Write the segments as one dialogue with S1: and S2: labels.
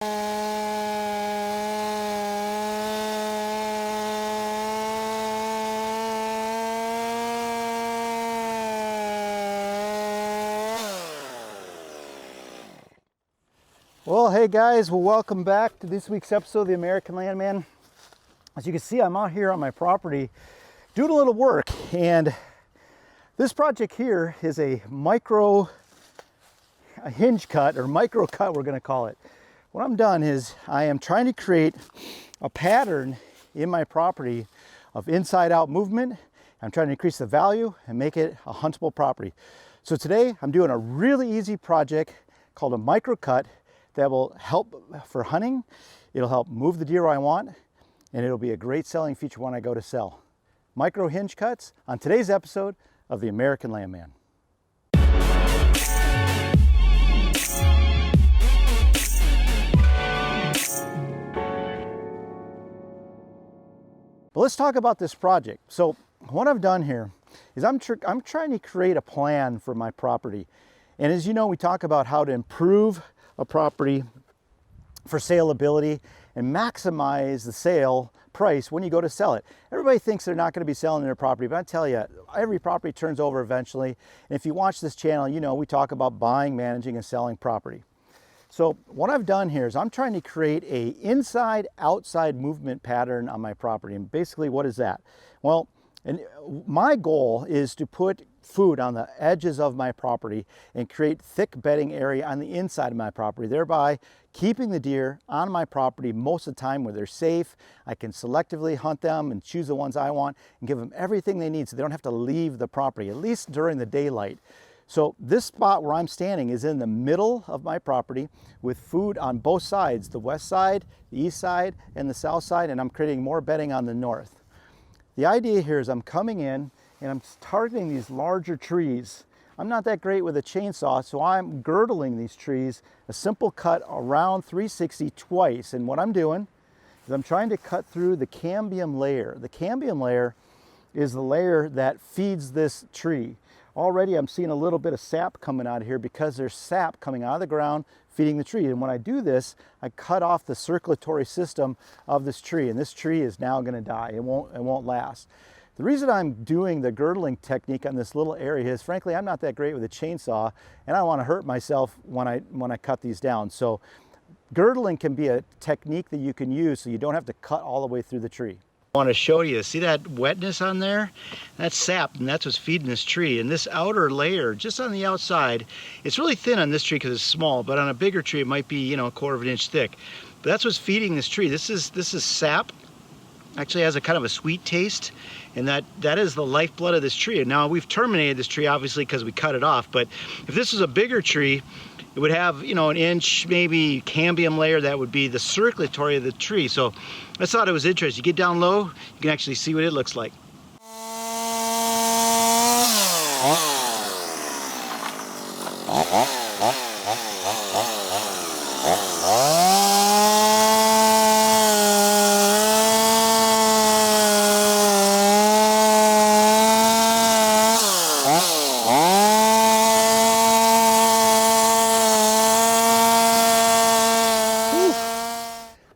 S1: Well, hey guys, well, welcome back to this week's episode of The American Landman. As you can see, I'm out here on my property doing a little work, and this project here is a hinge cut, or micro cut we're going to call it. What I'm done is I am trying to create a pattern in my property of inside out movement. I'm trying to increase the value and make it a huntable property. So today I'm doing a really easy project called a micro cut that will help for hunting. It'll help move the deer I want, and it'll be a great selling feature when I go to sell. Micro hinge cuts on today's episode of The American Landman. But let's talk about this project. So what I've done here is I'm trying to create a plan for my property. And as you know, we talk about how to improve a property for saleability and maximize the sale price when you go to sell it. Everybody thinks they're not going to be selling their property, but I tell you, every property turns over eventually. And if you watch this channel, you know we talk about buying, managing, and selling property. So what I've done here is I'm trying to create a inside-outside movement pattern on my property. And basically, what is that? Well, and my goal is to put food on the edges of my property and create thick bedding area on the inside of my property, thereby keeping the deer on my property most of the time where they're safe. I can selectively hunt them and choose the ones I want and give them everything they need so they don't have to leave the property, at least during the daylight. So this spot where I'm standing is in the middle of my property with food on both sides, the west side, the east side, and the south side, and I'm creating more bedding on the north. The idea here is I'm coming in and I'm targeting these larger trees. I'm not that great with a chainsaw, so I'm girdling these trees, a simple cut around 360 twice. And what I'm doing is I'm trying to cut through the cambium layer. The cambium layer is the layer that feeds this tree. Already I'm seeing a little bit of sap coming out of here because there's sap coming out of the ground feeding the tree. And when I do this, I cut off the circulatory system of this tree, and this tree is now going to die. It won't last. The reason I'm doing the girdling technique on this little area is, frankly, I'm not that great with a chainsaw, and I don't want to hurt myself when I cut these down. So girdling can be a technique that you can use so you don't have to cut all the way through the tree. I want to show you, see that wetness on there? That's sap, and that's what's feeding this tree. And this outer layer, just on the outside, it's really thin on this tree because it's small, but on a bigger tree it might be, you know, a quarter of an inch thick. But that's what's feeding this tree. This is sap. Actually has a kind of a sweet taste, and that is the lifeblood of this tree. And now we've terminated this tree obviously because we cut it off, but if this was a bigger tree, it would have, you know, an inch maybe cambium layer that would be the circulatory of the tree. So I thought it was interesting. You get down low, you can actually see what it looks like.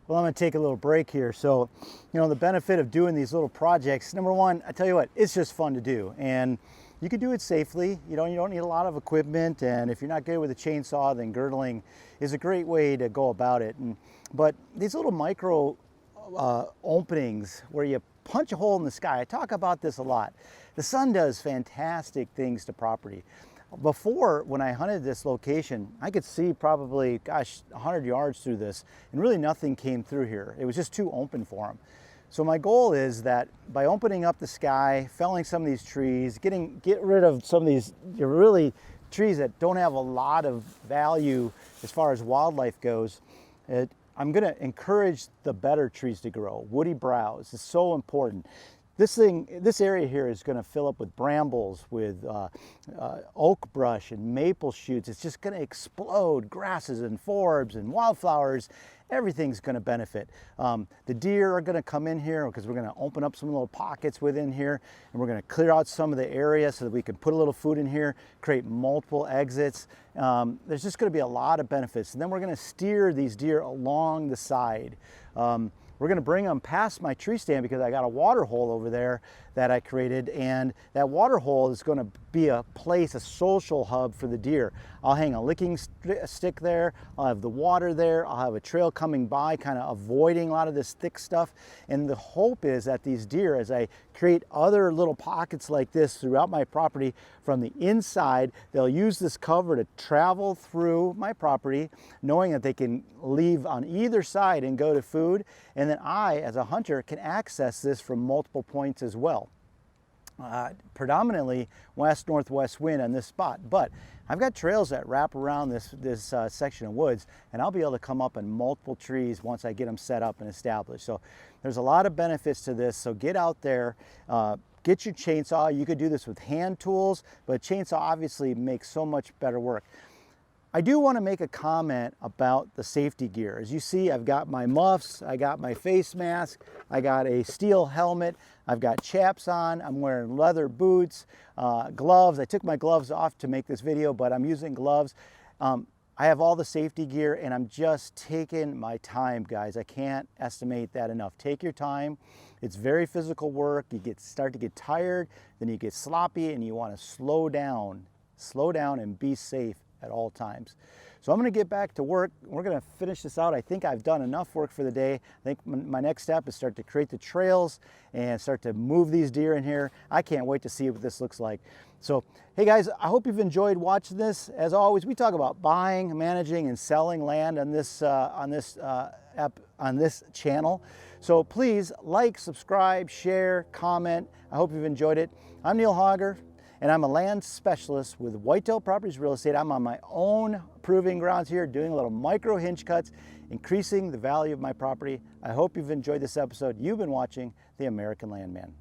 S1: Well, I'm going to take a little break here. So, you know, the benefit of doing these little projects, number one, I tell you what, it's just fun to do. And you can do it safely. You don't need a lot of equipment. And if you're not good with a chainsaw, then girdling is a great way to go about it. But these little micro openings where you punch a hole in the sky, I talk about this a lot. The sun does fantastic things to property. Before, when I hunted this location, I could see probably, gosh, 100 yards through this, and really nothing came through here. It was just too open for them. So my goal is that by opening up the sky, felling some of these trees, get rid of some of these really trees that don't have a lot of value as far as wildlife goes, I'm going to encourage the better trees to grow. Woody browse is so important. This area here is going to fill up with brambles, with oak brush and maple shoots. It's just going to explode grasses and forbs and wildflowers everything's going to benefit. The deer are going to come in here because we're going to open up some little pockets within here, and we're going to clear out some of the area so that we can put a little food in here, create multiple exits. There's just going to be a lot of benefits. And then we're going to steer these deer along the side. We're going to bring them past my tree stand because I got a water hole over there that I created, and that water hole is going to be a place, a social hub for the deer. I'll hang a licking stick there, I'll have the water there, I'll have a trail coming by kind of avoiding a lot of this thick stuff, and the hope is that these deer, as I create other little pockets like this throughout my property from the inside, they'll use this cover to travel through my property knowing that they can leave on either side and go to food, and then I as a hunter can access this from multiple points as well. Predominantly west-northwest wind on this spot, but I've got trails that wrap around this section of woods, and I'll be able to come up in multiple trees once I get them set up and established. So there's a lot of benefits to this. So get out there, get your chainsaw. You could do this with hand tools, but chainsaw obviously makes so much better work. I do want to make a comment about the safety gear. As you see, I've got my muffs, I got my face mask, I got a steel helmet, I've got chaps on, I'm wearing leather boots, gloves. I took my gloves off to make this video, but I'm using gloves. I have all the safety gear, and I'm just taking my time, guys. I can't estimate that enough. Take your time. It's very physical work. You start to get tired, then you get sloppy, and you want to slow down and be safe at all times. So I'm going to get back to work. We're going to finish this out. I think I've done enough work for the day. I think my next step is start to create the trails and start to move these deer in here. I can't wait to see what this looks like. So, hey guys, I hope you've enjoyed watching this. As always, we talk about buying, managing, and selling land on this channel. So please like, subscribe, share, comment. I hope you've enjoyed it. I'm Neil Hauger, and I'm a land specialist with Whitetail Properties Real Estate. I'm on my own proving grounds here, doing a little micro hinge cuts, increasing the value of my property. I hope you've enjoyed this episode. You've been watching The American Landman.